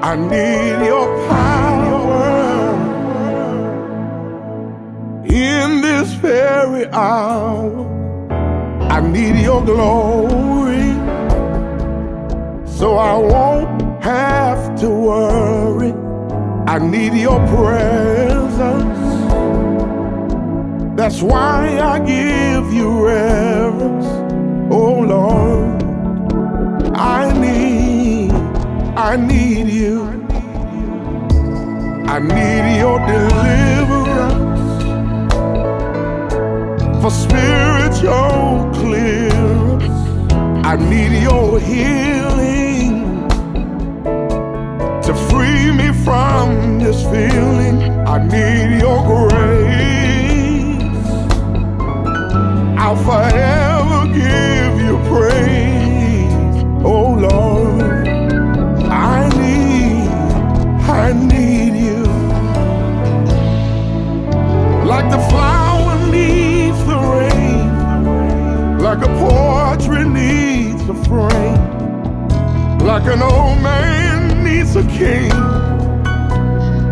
I need your power in this very hour. I need your glory, so I won't have to worry. I need your presence. That's why I give you reverence. Oh Lord, I need you. I need your deliverance for spiritual clearance. I need your healing to free me from this feeling. I need your grace. I'll forever give you praise. Oh Lord, I need you. Like the flower needs the rain, like a portrait needs a frame, like an old man needs a king.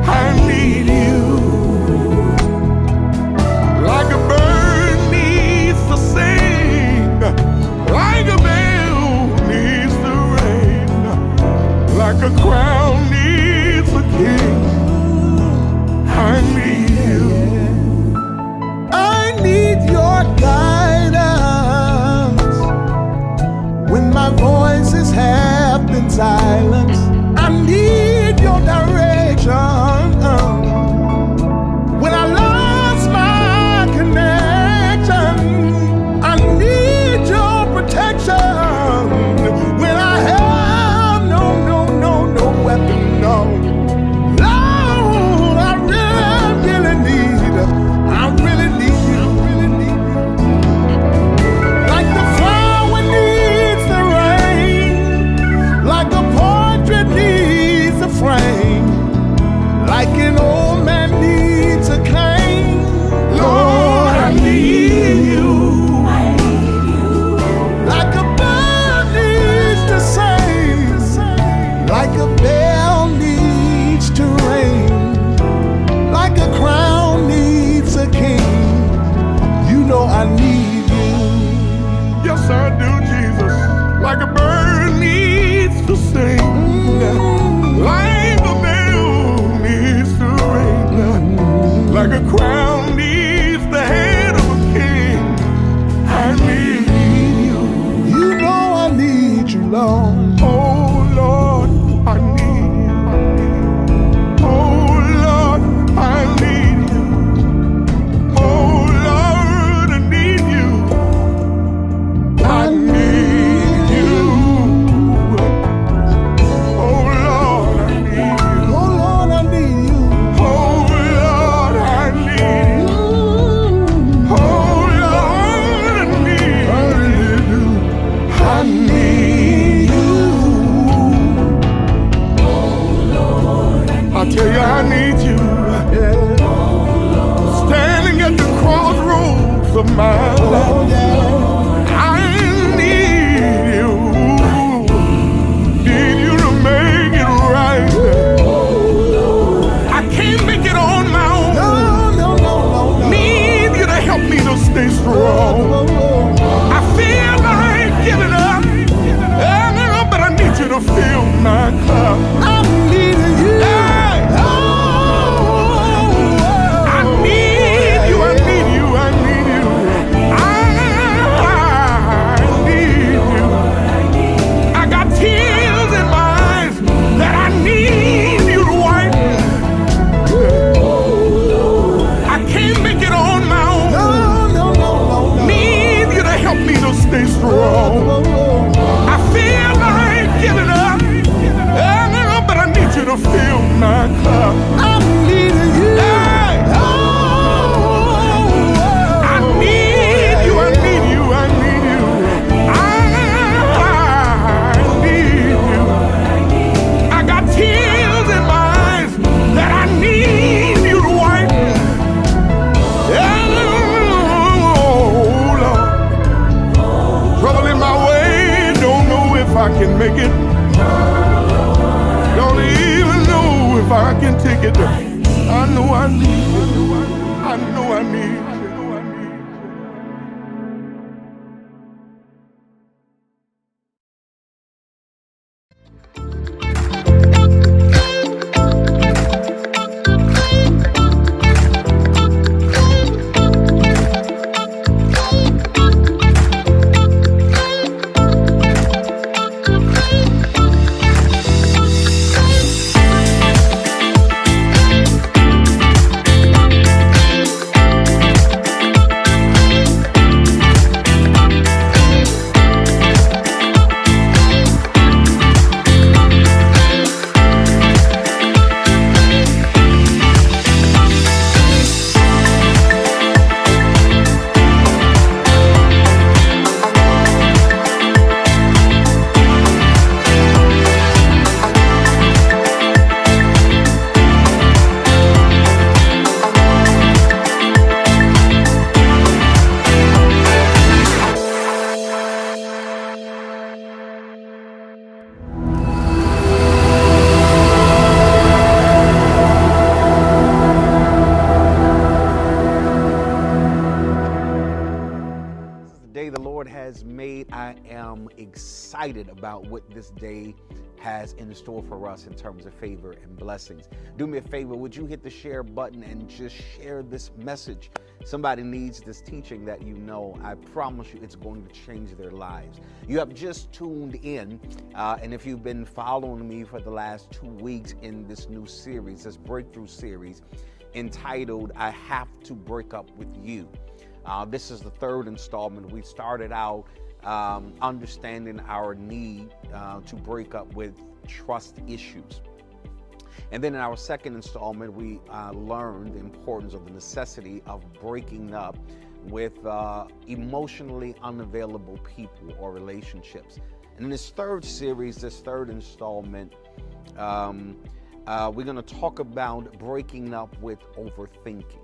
I need you. Like a bird needs to sing, like a bell needs the rain, like a crown needs a king. I need you. I need your guidance when my voices have been silenced. I need your direction when I lost my connection. I need your protection when I have no weapon, no. Lord, I really need you. Like the flower needs the rain, like a portrait needs a frame, like an old man needs a cane. Lord, I need you. Like a bird needs to sing, like a bell needs to ring, like a crown needs a king. You know I need you. Yes, I do, Jesus. Like a bird needs to sing, like a bell needs to ring, like a crown needs the head of a king. I need you. You know I need you, Lord. Oh Lord, I need you. Oh Lord, I need you. Oh Lord, I need you. I need you. Oh Lord, I need you. Oh Lord, I need you. Oh Lord, I need you. Oh Lord, I need you. I need you. I tell you, I need you. Standing at the crossroads of my life, I need you. Need you to make it right. I can't make it on my own. No. Need you to help me to stay strong. I feel like giving up, but I need you to fill my cup. I need you. Hey! I need you, I need you, I need you. I need you. I got tears in my eyes that I need you to wipe. I can't make it on my own. No. Need you to help me to stay strong. I feel like giving up, but I need you to fill my cup. I need you. Hey! I need you, I need you, I need you. I need you. I got tears in my eyes that I need you to wipe. Oh Lord, trouble in my way, don't know if I can make it. Don't even I can take it. I know I need you. I know I need you. I am excited about what this day has in store for us in terms of favor and blessings. Do me a favor, would you hit the share button and just share this message? Somebody needs this teaching that you know. I promise you it's going to change their lives. You have just tuned in, and if you've been following me for the last 2 weeks in this new series, this breakthrough series entitled, I Have to Break Up With You. This is the third installment. We started out understanding our need to break up with trust issues. And then in our second installment, we learned the importance of the necessity of breaking up with emotionally unavailable people or relationships. And in this third series, this third installment, we're going to talk about breaking up with overthinking.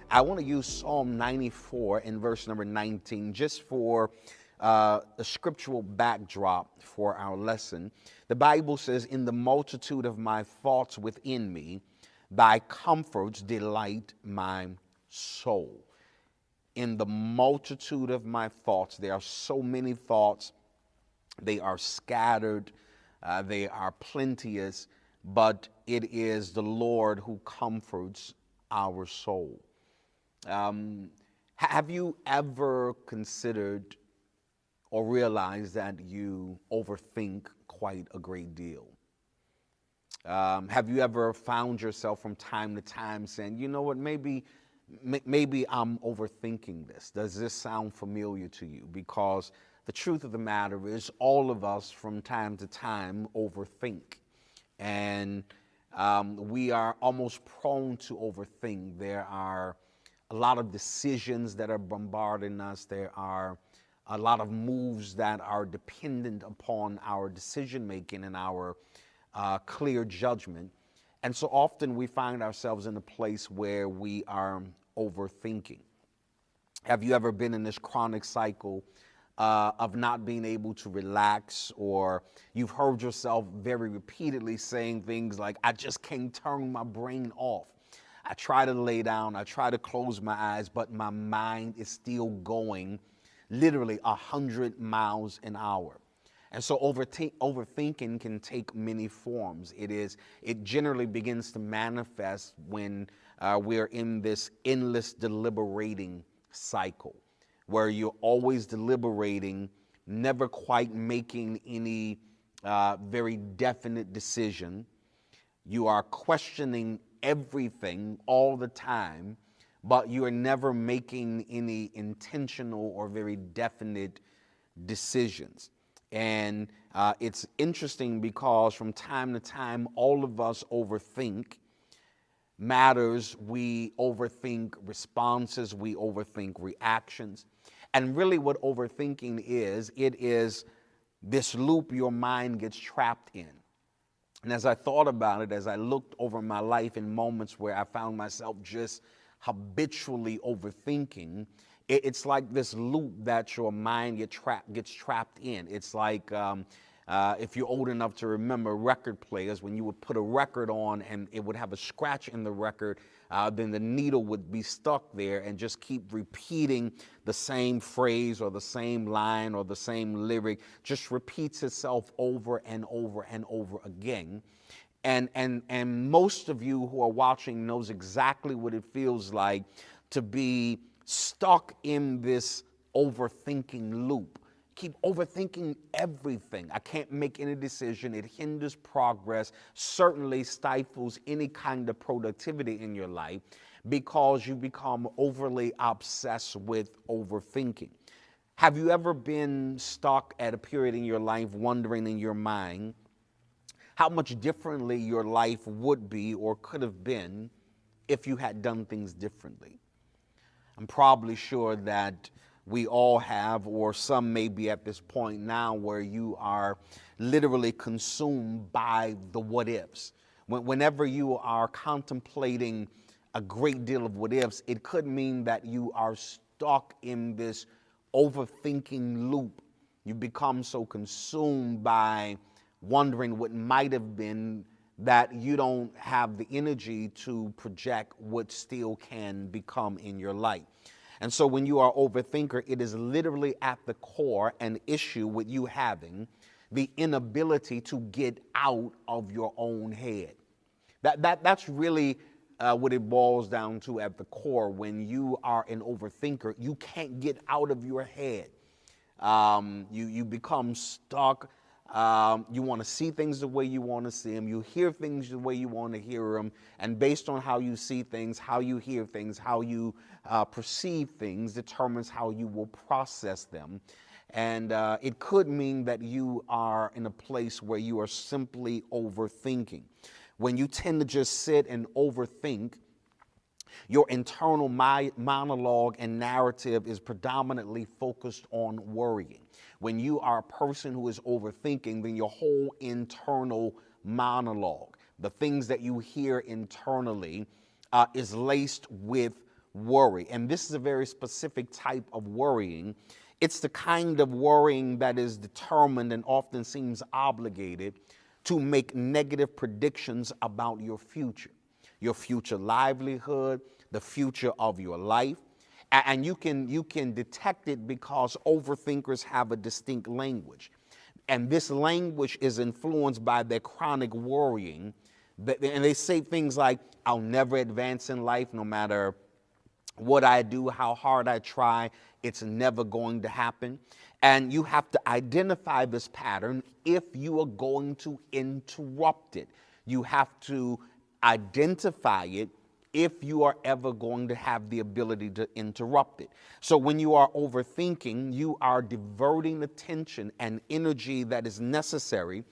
I want to use Psalm 94 in verse number 19 just for a scriptural backdrop for our lesson. The Bible says, "In the multitude of my thoughts within me, thy comforts delight my soul." In the multitude of my thoughts, there are so many thoughts. They are scattered. They are plenteous, but it is the Lord who comforts our soul. Have you ever considered or realized that you overthink quite a great deal? Have you ever found yourself from time to time saying, you know what, maybe I'm overthinking this? Does this sound familiar to you? Because the truth of the matter is all of us from time to time overthink. And we are almost prone to overthink. There are a lot of decisions that are bombarding us. There are a lot of moves that are dependent upon our decision making and our clear judgment. And so often we find ourselves in a place where we are overthinking. Have you ever been in this chronic cycle of not being able to relax, or you've heard yourself very repeatedly saying things like, I just can't turn my brain off. I try to lay down, I try to close my eyes, but my mind is still going literally 100 miles an hour. And so overthinking can take many forms. It generally begins to manifest when we're in this endless deliberating cycle, where you're always deliberating, never quite making any very definite decision. You are questioning everything all the time, but you are never making any intentional or very definite decisions. And it's interesting because from time to time, all of us overthink matters. We overthink responses. We overthink reactions. And really what overthinking is, it is this loop your mind gets trapped in. And as I thought about it, as I looked over my life in moments where I found myself just habitually overthinking, it's like this loop that your mind gets trapped in. It's like If you're old enough to remember record players, when you would put a record on and it would have a scratch in the record, then the needle would be stuck there and just keep repeating the same phrase or the same line or the same lyric, just repeats itself over and over and over again. And most of you who are watching knows exactly what it feels like to be stuck in this overthinking loop. Keep overthinking everything. I can't make any decision. It hinders progress, certainly stifles any kind of productivity in your life because you become overly obsessed with overthinking. Have you ever been stuck at a period in your life wondering in your mind how much differently your life would be or could have been if you had done things differently? I'm probably sure that we all have, or some may be at this point now where you are literally consumed by the what ifs. Whenever you are contemplating a great deal of what ifs, it could mean that you are stuck in this overthinking loop. You become so consumed by wondering what might have been that you don't have the energy to project what still can become in your life. And so when you are overthinker, it is literally at the core an issue with you having the inability to get out of your own head. That's really what it boils down to at the core. When you are an overthinker, you can't get out of your head. You become stuck. You want to see things the way you want to see them. You hear things the way you want to hear them. And based on how you see things, how you hear things, how you perceive things determines how you will process them. And it could mean that you are in a place where you are simply overthinking. When you tend to just sit and overthink, your internal monologue and narrative is predominantly focused on worrying. When you are a person who is overthinking, then your whole internal monologue, the things that you hear internally, is laced with worry. And this is a very specific type of worrying. It's the kind of worrying that is determined and often seems obligated to make negative predictions about your future livelihood, the future of your life. And you can detect it because overthinkers have a distinct language. And this language is influenced by their chronic worrying. And they say things like, I'll never advance in life no matter what I do, how hard I try, it's never going to happen. And you have to identify this pattern if you are going to interrupt it. You have to identify it if you are ever going to have the ability to interrupt it. So when you are overthinking, you are diverting attention and energy that is necessary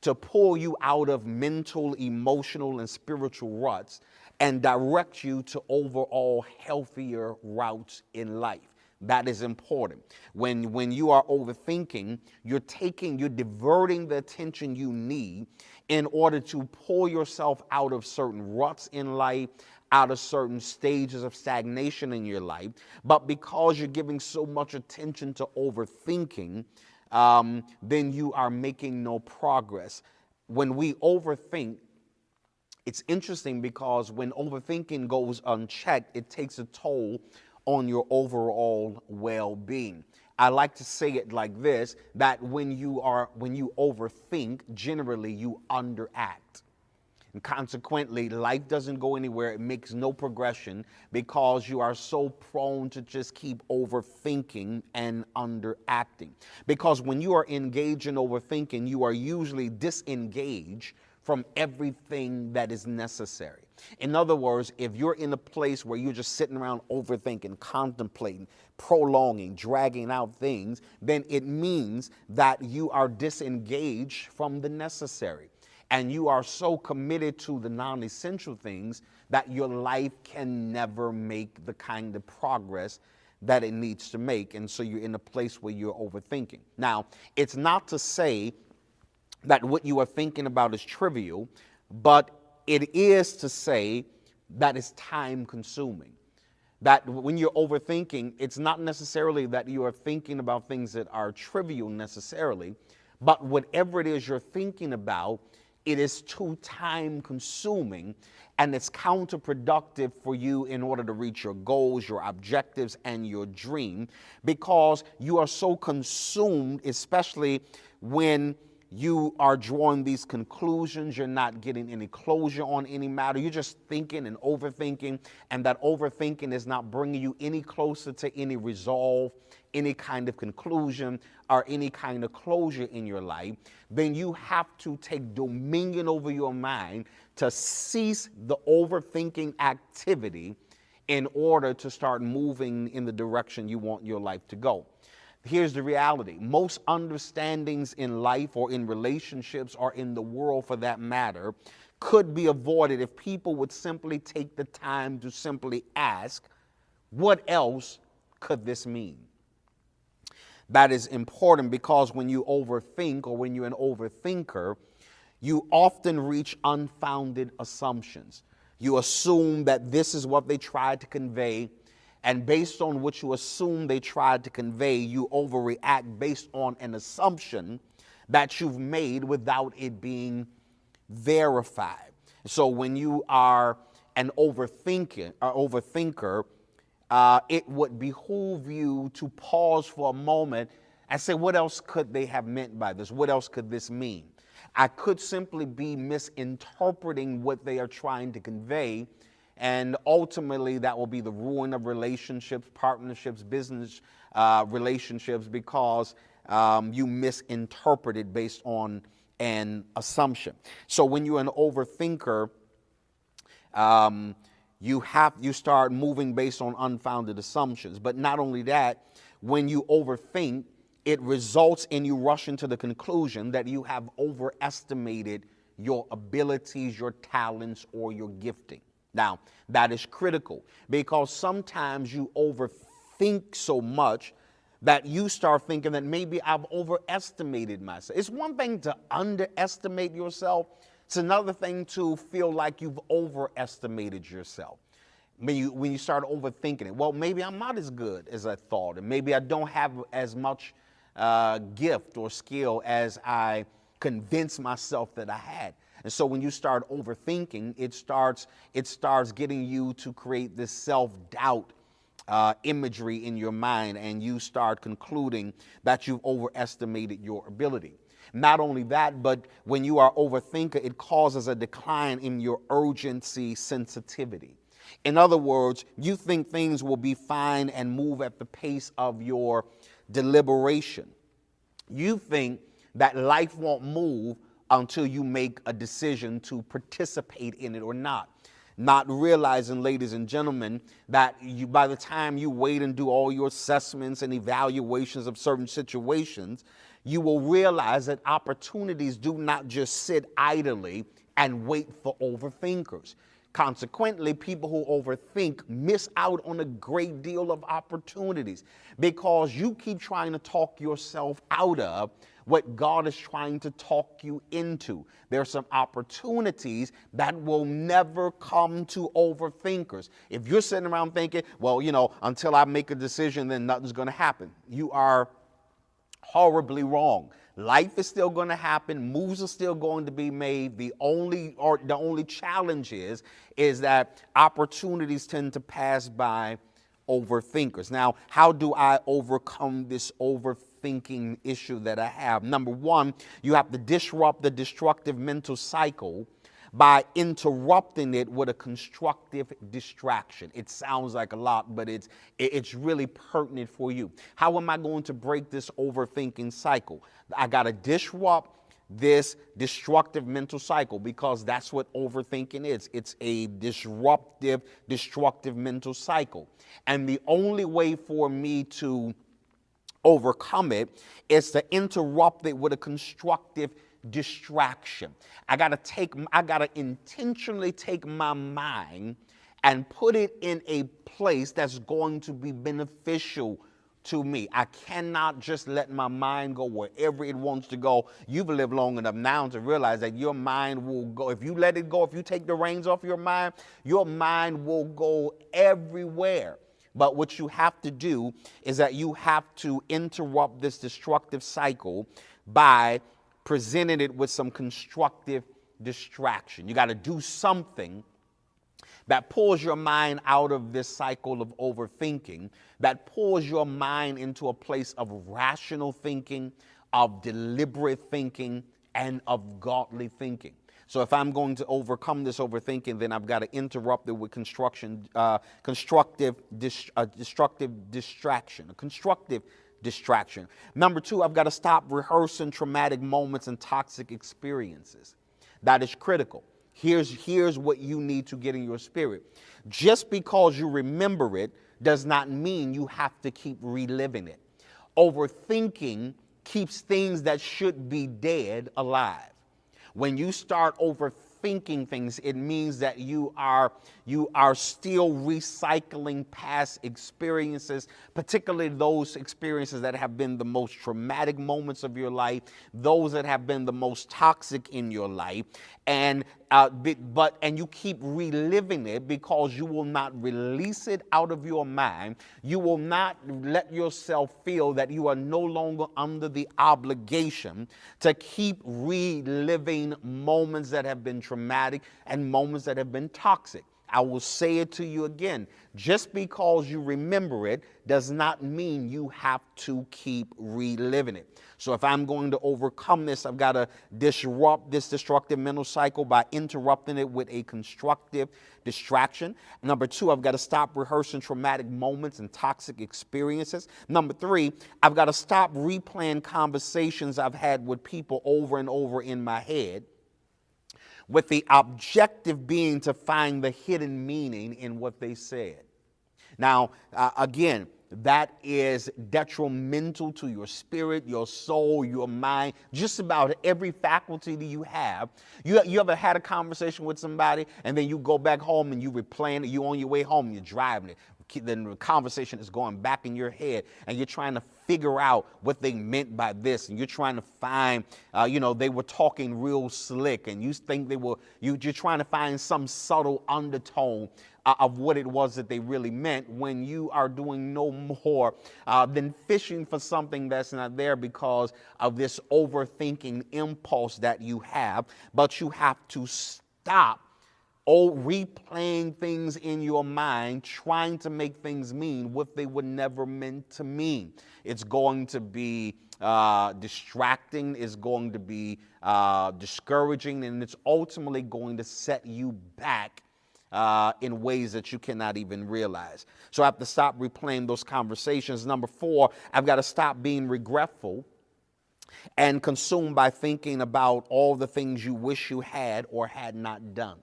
to pull you out of mental, emotional, and spiritual ruts and direct you to overall healthier routes in life. That is important. When you are overthinking, you're diverting the attention you need in order to pull yourself out of certain ruts in life, out of certain stages of stagnation in your life. But because you're giving so much attention to overthinking, then you are making no progress. When we overthink, it's interesting because when overthinking goes unchecked, it takes a toll on your overall well-being. I like to say it like this, that when you overthink, generally you underact. And consequently, life doesn't go anywhere. It makes no progression because you are so prone to just keep overthinking and underacting. Because when you are engaged in overthinking, you are usually disengaged from everything that is necessary. In other words, if you're in a place where you're just sitting around overthinking, contemplating, prolonging, dragging out things, then it means that you are disengaged from the necessary. And you are so committed to the non-essential things that your life can never make the kind of progress that it needs to make. And so you're in a place where you're overthinking. Now, it's not to say that what you are thinking about is trivial, but it is to say that it's time consuming. That when you're overthinking, it's not necessarily that you are thinking about things that are trivial necessarily, but whatever it is you're thinking about, it is too time consuming and it's counterproductive for you in order to reach your goals, your objectives, and your dream, because you are so consumed, especially when you are drawing these conclusions, you're not getting any closure on any matter. You're just thinking and overthinking, and that overthinking is not bringing you any closer to any resolve, any kind of conclusion, or any kind of closure in your life. Then you have to take dominion over your mind to cease the overthinking activity in order to start moving in the direction you want your life to go. Here's the reality. Most understandings in life or in relationships or in the world for that matter could be avoided if people would simply take the time to simply ask, what else could this mean? That is important because when you overthink or when you're an overthinker, you often reach unfounded assumptions. You assume that this is what they tried to convey, and based on what you assume they tried to convey, you overreact based on an assumption that you've made without it being verified. So when you are an overthinker, it would behoove you to pause for a moment and say, what else could they have meant by this? What else could this mean? I could simply be misinterpreting what they are trying to convey, and ultimately that will be the ruin of relationships, partnerships, business relationships, because you misinterpreted based on an assumption. So when you're an overthinker, you start moving based on unfounded assumptions. But not only that, when you overthink, it results in you rushing to the conclusion that you have overestimated your abilities, your talents, or your gifting. Now, that is critical because sometimes you overthink so much that you start thinking that maybe I've overestimated myself. It's one thing to underestimate yourself. It's another thing to feel like you've overestimated yourself. When you start overthinking it, well, maybe I'm not as good as I thought, and maybe I don't have as much gift or skill as I convinced myself that I had. And so when you start overthinking, it starts getting you to create this self-doubt imagery in your mind, and you start concluding that you've overestimated your ability. Not only that, but when you are overthinker, it causes a decline in your urgency sensitivity. In other words, you think things will be fine and move at the pace of your deliberation. You think that life won't move until you make a decision to participate in it or not. Not realizing, ladies and gentlemen, that by the time you wait and do all your assessments and evaluations of certain situations, you will realize that opportunities do not just sit idly and wait for overthinkers. Consequently, people who overthink miss out on a great deal of opportunities because you keep trying to talk yourself out of what God is trying to talk you into. There are some opportunities that will never come to overthinkers. If you're sitting around thinking, well, until I make a decision, then nothing's going to happen, you are horribly wrong. Life is still going to happen. Moves are still going to be made. The only challenge is that opportunities tend to pass by overthinkers. Now, how do I overcome this overthinking issue that I have? Number one, you have to disrupt the destructive mental cycle by interrupting it with a constructive distraction. It sounds like a lot, but it's really pertinent for you. How am I going to break this overthinking cycle? I got to disrupt this destructive mental cycle because that's what overthinking is. It's a disruptive, destructive mental cycle. And the only way for me to overcome it is to interrupt it with a constructive distraction. I gotta intentionally take my mind and put it in a place that's going to be beneficial to me. I cannot just let my mind go wherever it wants to go. You've lived long enough now to realize that your mind will go. If you let it go, if you take the reins off your mind will go everywhere. But what you have to do is that you have to interrupt this destructive cycle by presenting it with some constructive distraction. You got to do something that pulls your mind out of this cycle of overthinking, that pulls your mind into a place of rational thinking, of deliberate thinking, and of godly thinking. So if I'm going to overcome this overthinking, then I've got to interrupt it with destructive distraction. Number two, I've got to stop rehearsing traumatic moments and toxic experiences. That is critical. Here's what you need to get in your spirit. Just because you remember it does not mean you have to keep reliving it. Overthinking keeps things that should be dead alive. When you start overthinking things, it means that you are still recycling past experiences, particularly those experiences that have been the most traumatic moments of your life, those that have been the most toxic in your life, and you keep reliving it because you will not release it out of your mind. You will not let yourself feel that you are no longer under the obligation to keep reliving moments that have been traumatic and moments that have been toxic. I will say it to you again. Just because you remember it does not mean you have to keep reliving it. So if I'm going to overcome this, I've got to disrupt this destructive mental cycle by interrupting it with a constructive distraction. Number two, I've got to stop rehearsing traumatic moments and toxic experiences. Number three, I've got to stop replaying conversations I've had with people over and over in my head, with the objective being to find the hidden meaning in what they said. Now, again, that is detrimental to your spirit, your soul, your mind, just about every faculty that you have. You ever had a conversation with somebody and then you go back home and you replaying it, you on your way home, you're driving it. Then the conversation is going back in your head and you're trying to figure out what they meant by this, and you're trying to find, they were talking real slick, and you think you're trying to find some subtle undertone of what it was that they really meant, when you are doing no more than fishing for something that's not there because of this overthinking impulse that you have. But you have to stop replaying things in your mind, trying to make things mean what they were never meant to mean. It's going to be distracting, it's going to be discouraging, and it's ultimately going to set you back in ways that you cannot even realize. So I have to stop replaying those conversations. Number four, I've got to stop being regretful and consumed by thinking about all the things you wish you had or had not done.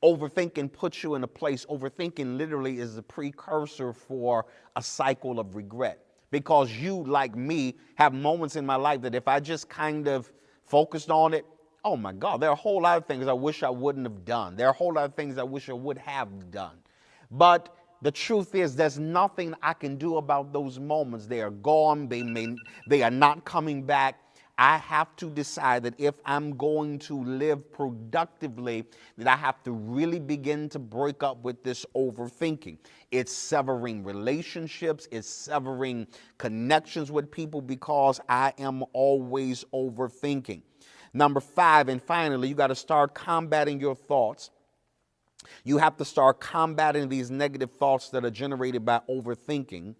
Overthinking puts you in a place. Overthinking literally is the precursor for a cycle of regret, because you, like me, have moments in my life that if I just kind of focused on it, oh my God, there are a whole lot of things I wish I wouldn't have done. There are a whole lot of things I wish I would have done. But the truth is, there's nothing I can do about those moments. They are gone. They are not coming back. I have to decide that if I'm going to live productively, that I have to really begin to break up with this overthinking. It's severing relationships, it's severing connections with people because I am always overthinking. Number five, and finally, you got to start combating your thoughts. You have to start combating these negative thoughts that are generated by overthinking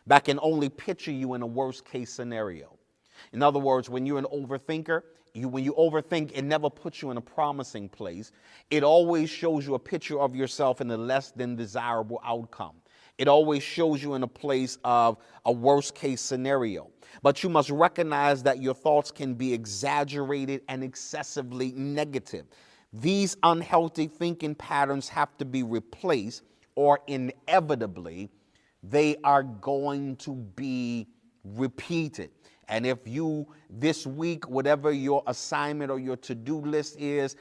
that can only picture you in a worst case scenario. In other words, when you're an overthinker, when you overthink, it never puts you in a promising place. It always shows you a picture of yourself in a less than desirable outcome. It always shows you in a place of a worst case scenario. But you must recognize that your thoughts can be exaggerated and excessively negative. These unhealthy thinking patterns have to be replaced, or inevitably they are going to be repeated. And if you, this week, whatever your assignment or your to-do list is,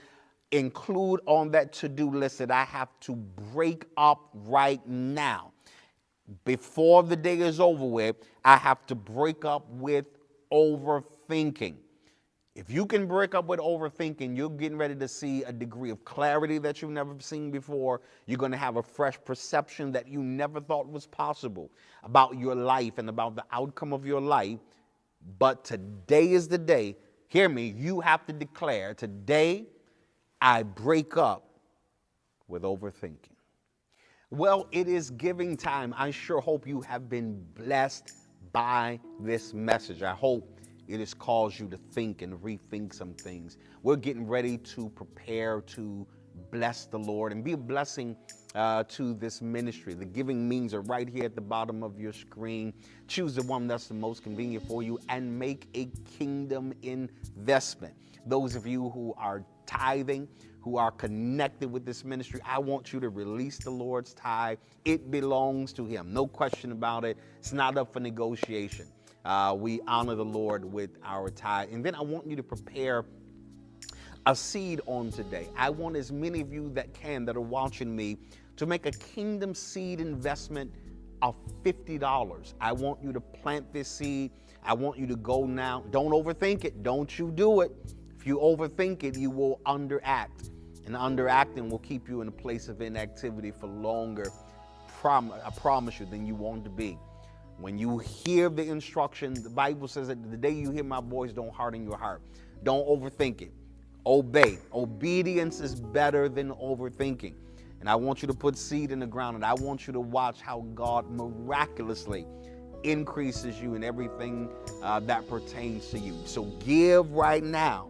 include on that to-do list that I have to break up right now. Before the day is over with, I have to break up with overthinking. If you can break up with overthinking, you're getting ready to see a degree of clarity that you've never seen before. You're going to have a fresh perception that you never thought was possible about your life and about the outcome of your life. But today is the day. Hear me. You have to declare, today I break up with overthinking. Well, it is giving time. I sure hope you have been blessed by this message. I hope it has caused you to think and rethink some things. We're getting ready to prepare to bless the Lord and be a blessing to this ministry. The giving means are right here at the bottom of your screen. Choose the one that's the most convenient for you and make a kingdom investment. Those of you who are tithing, who are connected with this ministry, I want you to release the Lord's tithe. It belongs to him. No question about it. It's not up for negotiation. We honor the Lord with our tithe. And then I want you to prepare a seed on today. I want as many of you that are watching me to make a kingdom seed investment of $50. I want you to plant this seed. I want you to go now. Don't overthink it. Don't you do it. If you overthink it, you will underact. And underacting will keep you in a place of inactivity for longer, I promise you, than you want to be. When you hear the instruction, the Bible says that the day you hear my voice, don't harden your heart. Don't overthink it. Obey. Obedience is better than overthinking. And I want you to put seed in the ground, and I want you to watch how God miraculously increases you in everything that pertains to you. So give right now.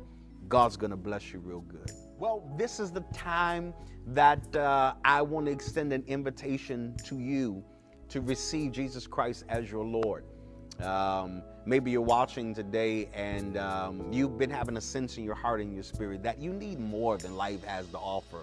God's going to bless you real good. Well, this is the time that I want to extend an invitation to you to receive Jesus Christ as your Lord. Maybe you're watching today and you've been having a sense in your heart and your spirit that you need more than life has to offer.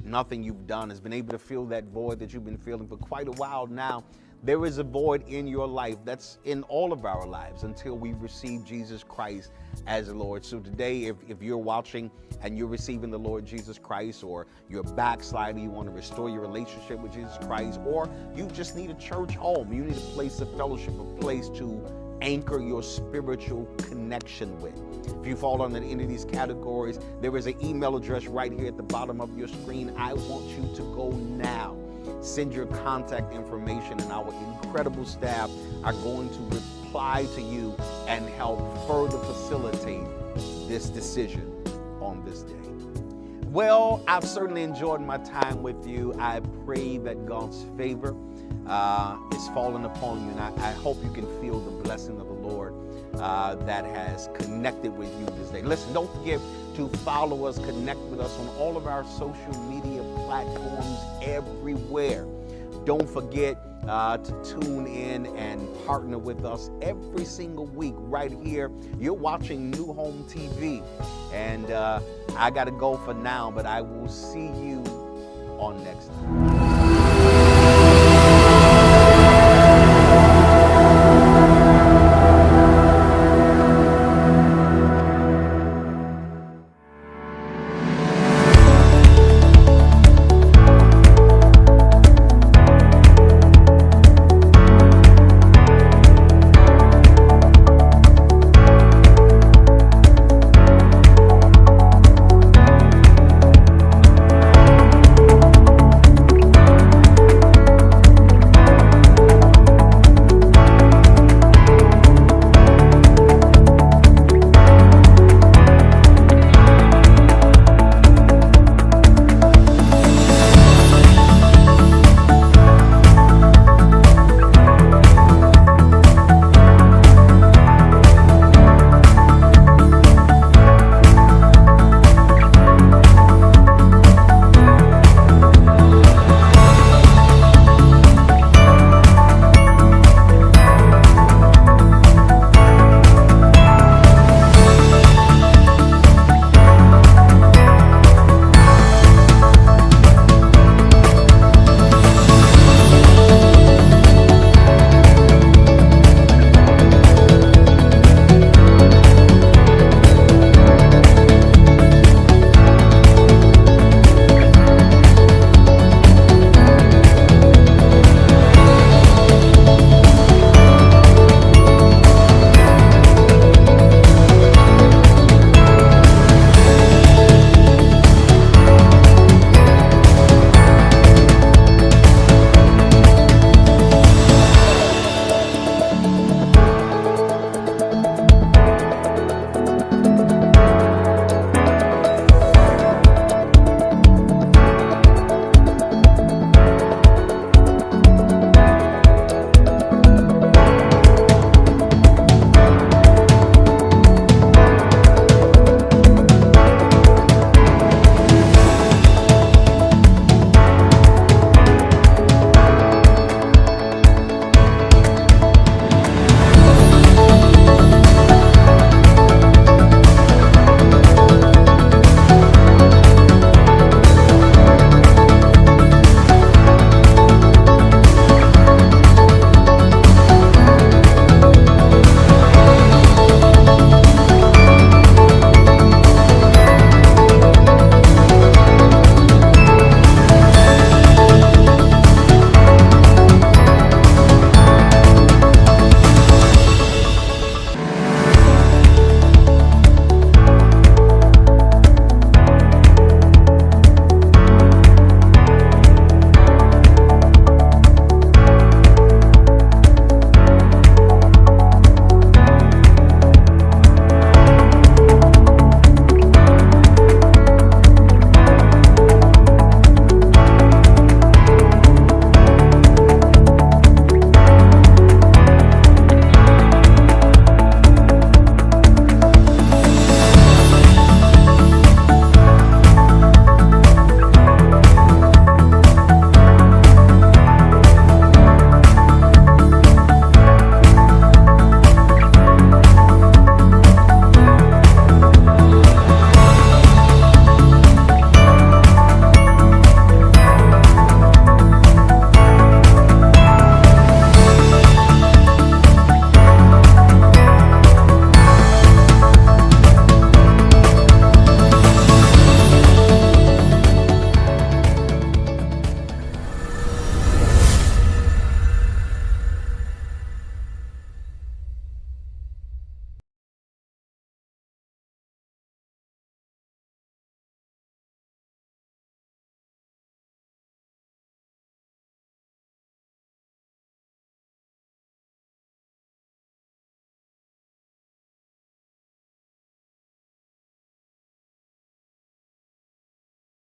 Nothing you've done has been able to fill that void that you've been feeling for quite a while now. There is a void in your life that's in all of our lives until we receive Jesus Christ as the Lord. So today, if you're watching and you're receiving the Lord Jesus Christ, or you're a backslider, you want to restore your relationship with Jesus Christ, or you just need a church home, you need a place of fellowship, a place to anchor your spiritual connection with. If you fall under any of these categories, there is an email address right here at the bottom of your screen. I want you to go now. Send your contact information, and our incredible staff are going to reply to you and help further facilitate this decision on this day. Well, I've certainly enjoyed my time with you. I pray that God's favor is falling upon you, and I hope you can feel the blessing of the Lord that has connected with you this day. Listen, don't forget to follow us, connect with us on all of our social media platforms everywhere. Don't forget to tune in and partner with us every single week right here. You're watching New Home TV, and I got to go for now, but I will see you on next time.